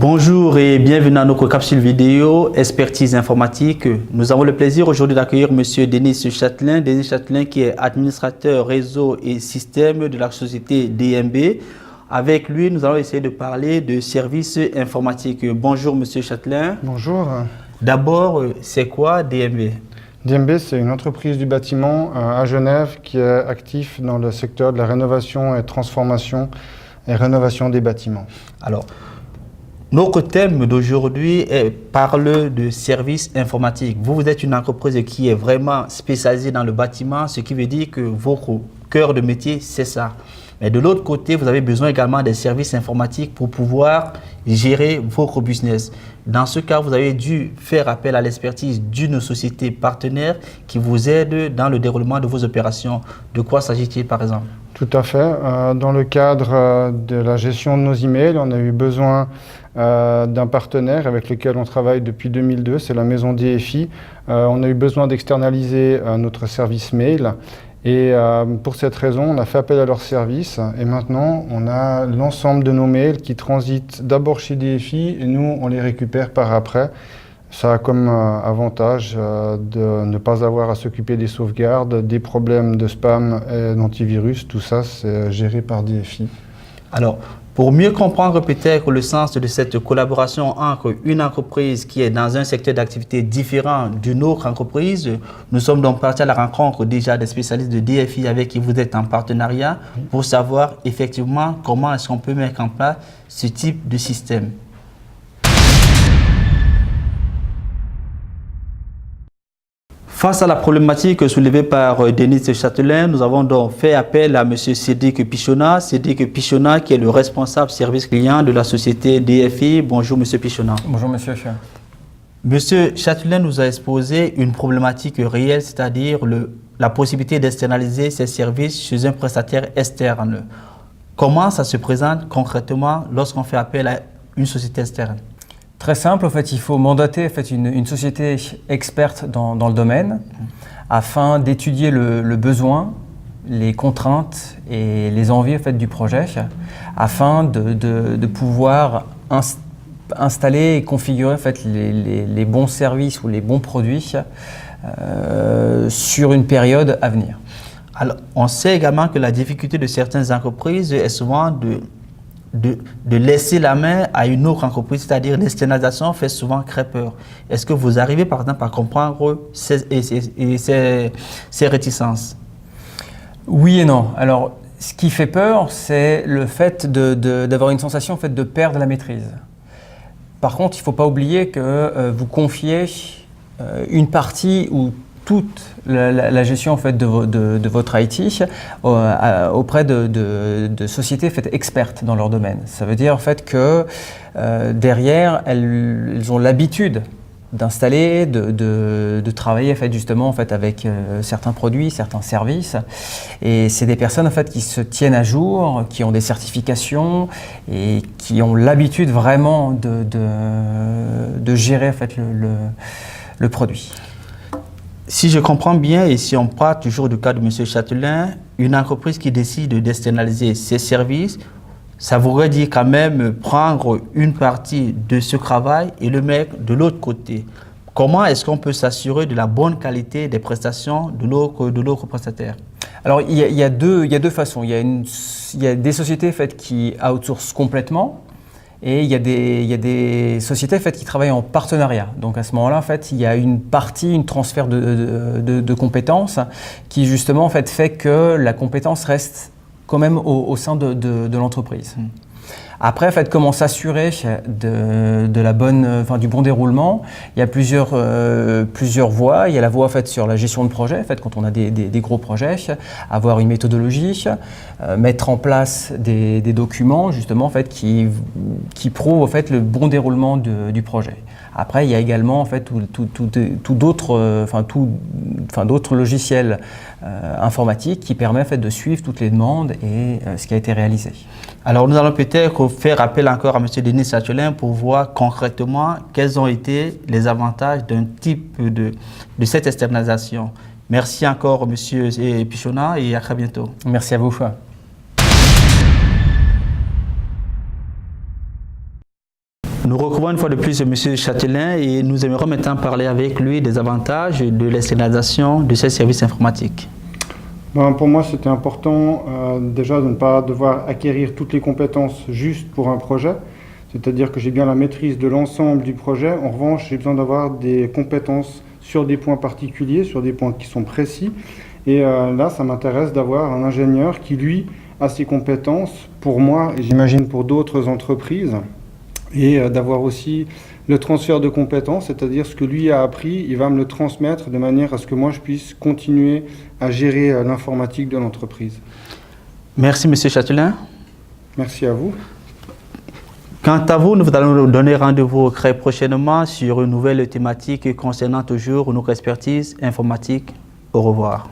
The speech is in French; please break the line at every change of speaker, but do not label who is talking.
Bonjour et bienvenue à notre capsule vidéo Expertise informatique. Nous avons le plaisir aujourd'hui d'accueillir M. Denis Chatelain. Denis Chatelain qui est administrateur réseau et système de la société DMB. Avec lui, nous allons essayer de parler de services informatiques. Bonjour M. Chatelain.
Bonjour.
D'abord, c'est quoi DMB?
DMB, c'est une entreprise du bâtiment à Genève qui est active dans le secteur de la rénovation et transformation et rénovation des bâtiments.
Alors, notre thème d'aujourd'hui parle de services informatiques. Vous êtes une entreprise qui est vraiment spécialisée dans le bâtiment, ce qui veut dire que votre cœur de métier, c'est ça. Mais de l'autre côté, vous avez besoin également des services informatiques pour pouvoir gérer votre business. Dans ce cas, vous avez dû faire appel à l'expertise d'une société partenaire qui vous aide dans le déroulement de vos opérations. De quoi s'agit-il par exemple?
Tout à fait. Dans le cadre de la gestion de nos emails, on a eu besoin d'un partenaire avec lequel on travaille depuis 2002, c'est la maison DFI. On a eu besoin d'externaliser notre service mail et pour cette raison, on a fait appel à leur service et maintenant, on a l'ensemble de nos mails qui transitent d'abord chez DFI et nous, on les récupère par après. Ça a comme avantage de ne pas avoir à s'occuper des sauvegardes, des problèmes de spam et d'antivirus. Tout ça, c'est géré par DFI.
Alors, pour mieux comprendre peut-être le sens de cette collaboration entre une entreprise qui est dans un secteur d'activité différent d'une autre entreprise, nous sommes donc partis à la rencontre déjà des spécialistes de DFI avec qui vous êtes en partenariat pour savoir effectivement comment est-ce qu'on peut mettre en place ce type de système. Face à la problématique soulevée par Denis Chatelain, nous avons donc fait appel à M. Cédric Pichonna. Cédric Pichonna qui est le responsable service client de la société DFI. Bonjour M. Pichonna.
Bonjour monsieur.
M. Chatelain nous a exposé une problématique réelle, c'est-à-dire la possibilité d'externaliser ces services chez un prestataire externe. Comment ça se présente concrètement lorsqu'on fait appel à une société externe?
Très simple, en fait, il faut mandater une société experte dans le domaine afin d'étudier le besoin, les contraintes et les envies en fait, du projet afin de pouvoir installer et configurer en fait, les bons services ou les bons produits sur une période à venir.
Alors, on sait également que la difficulté de certaines entreprises est souvent de laisser la main à une autre entreprise, c'est-à-dire l'externalisation fait souvent très peur. Est-ce que vous arrivez par exemple à comprendre ces réticences?
Oui et non. Alors, ce qui fait peur, c'est le fait d'avoir une sensation en fait, de perdre la maîtrise. Par contre, il ne faut pas oublier que vous confiez une partie ou toute la gestion en fait, de votre IT auprès de sociétés en fait, expertes dans leur domaine. Ça veut dire en fait, que derrière, elles ont l'habitude d'installer, de travailler en fait, justement en fait, avec certains produits, certains services. Et c'est des personnes en fait, qui se tiennent à jour, qui ont des certifications et qui ont l'habitude vraiment de gérer en fait, le produit.
Si je comprends bien, et si on parle toujours du cas de M. Chatelain, une entreprise qui décide d'externaliser ses services, ça voudrait dire quand même prendre une partie de ce travail et le mettre de l'autre côté. Comment est-ce qu'on peut s'assurer de la bonne qualité des prestations de l'autre prestataire?
Alors, il y a deux façons. Il y a des sociétés en fait, qui outsourcent complètement. Et il y a des sociétés en fait, qui travaillent en partenariat. Donc à ce moment-là, en fait, il y a une transfert de compétences qui justement en fait que la compétence reste quand même au sein de l'entreprise. Après, en fait, comment s'assurer du bon déroulement? Il y a plusieurs voies. Il y a la voie en fait, sur la gestion de projet, en fait, quand on a des gros projets, avoir une méthodologie, mettre en place des documents justement, en fait, qui prouvent en fait, le bon déroulement du projet. Après, il y a également en fait, d'autres logiciels informatiques qui permettent en fait, de suivre toutes les demandes et ce qui a été réalisé.
Alors, nous allons peut-être faire appel encore à M. Denis Chatelain pour voir concrètement quels ont été les avantages d'un type de cette externalisation. Merci encore, M. Pichonna, et à très bientôt.
Merci à vous.
Nous recouvrons une fois de plus M. Châtelain et nous aimerons maintenant parler avec lui des avantages de l'externalisation de ces services informatiques.
Pour moi, c'était important déjà de ne pas devoir acquérir toutes les compétences juste pour un projet. C'est-à-dire que j'ai bien la maîtrise de l'ensemble du projet. En revanche, j'ai besoin d'avoir des compétences sur des points particuliers, sur des points qui sont précis. Et là, ça m'intéresse d'avoir un ingénieur qui, lui, a ces compétences pour moi et j'imagine pour d'autres entreprises. Et d'avoir aussi le transfert de compétences, c'est-à-dire ce que lui a appris, il va me le transmettre de manière à ce que moi je puisse continuer à gérer l'informatique de l'entreprise.
Merci M. Châtelain.
Merci à vous.
Quant à vous, nous allons nous donner rendez-vous très prochainement sur une nouvelle thématique concernant toujours notre expertise informatique. Au revoir.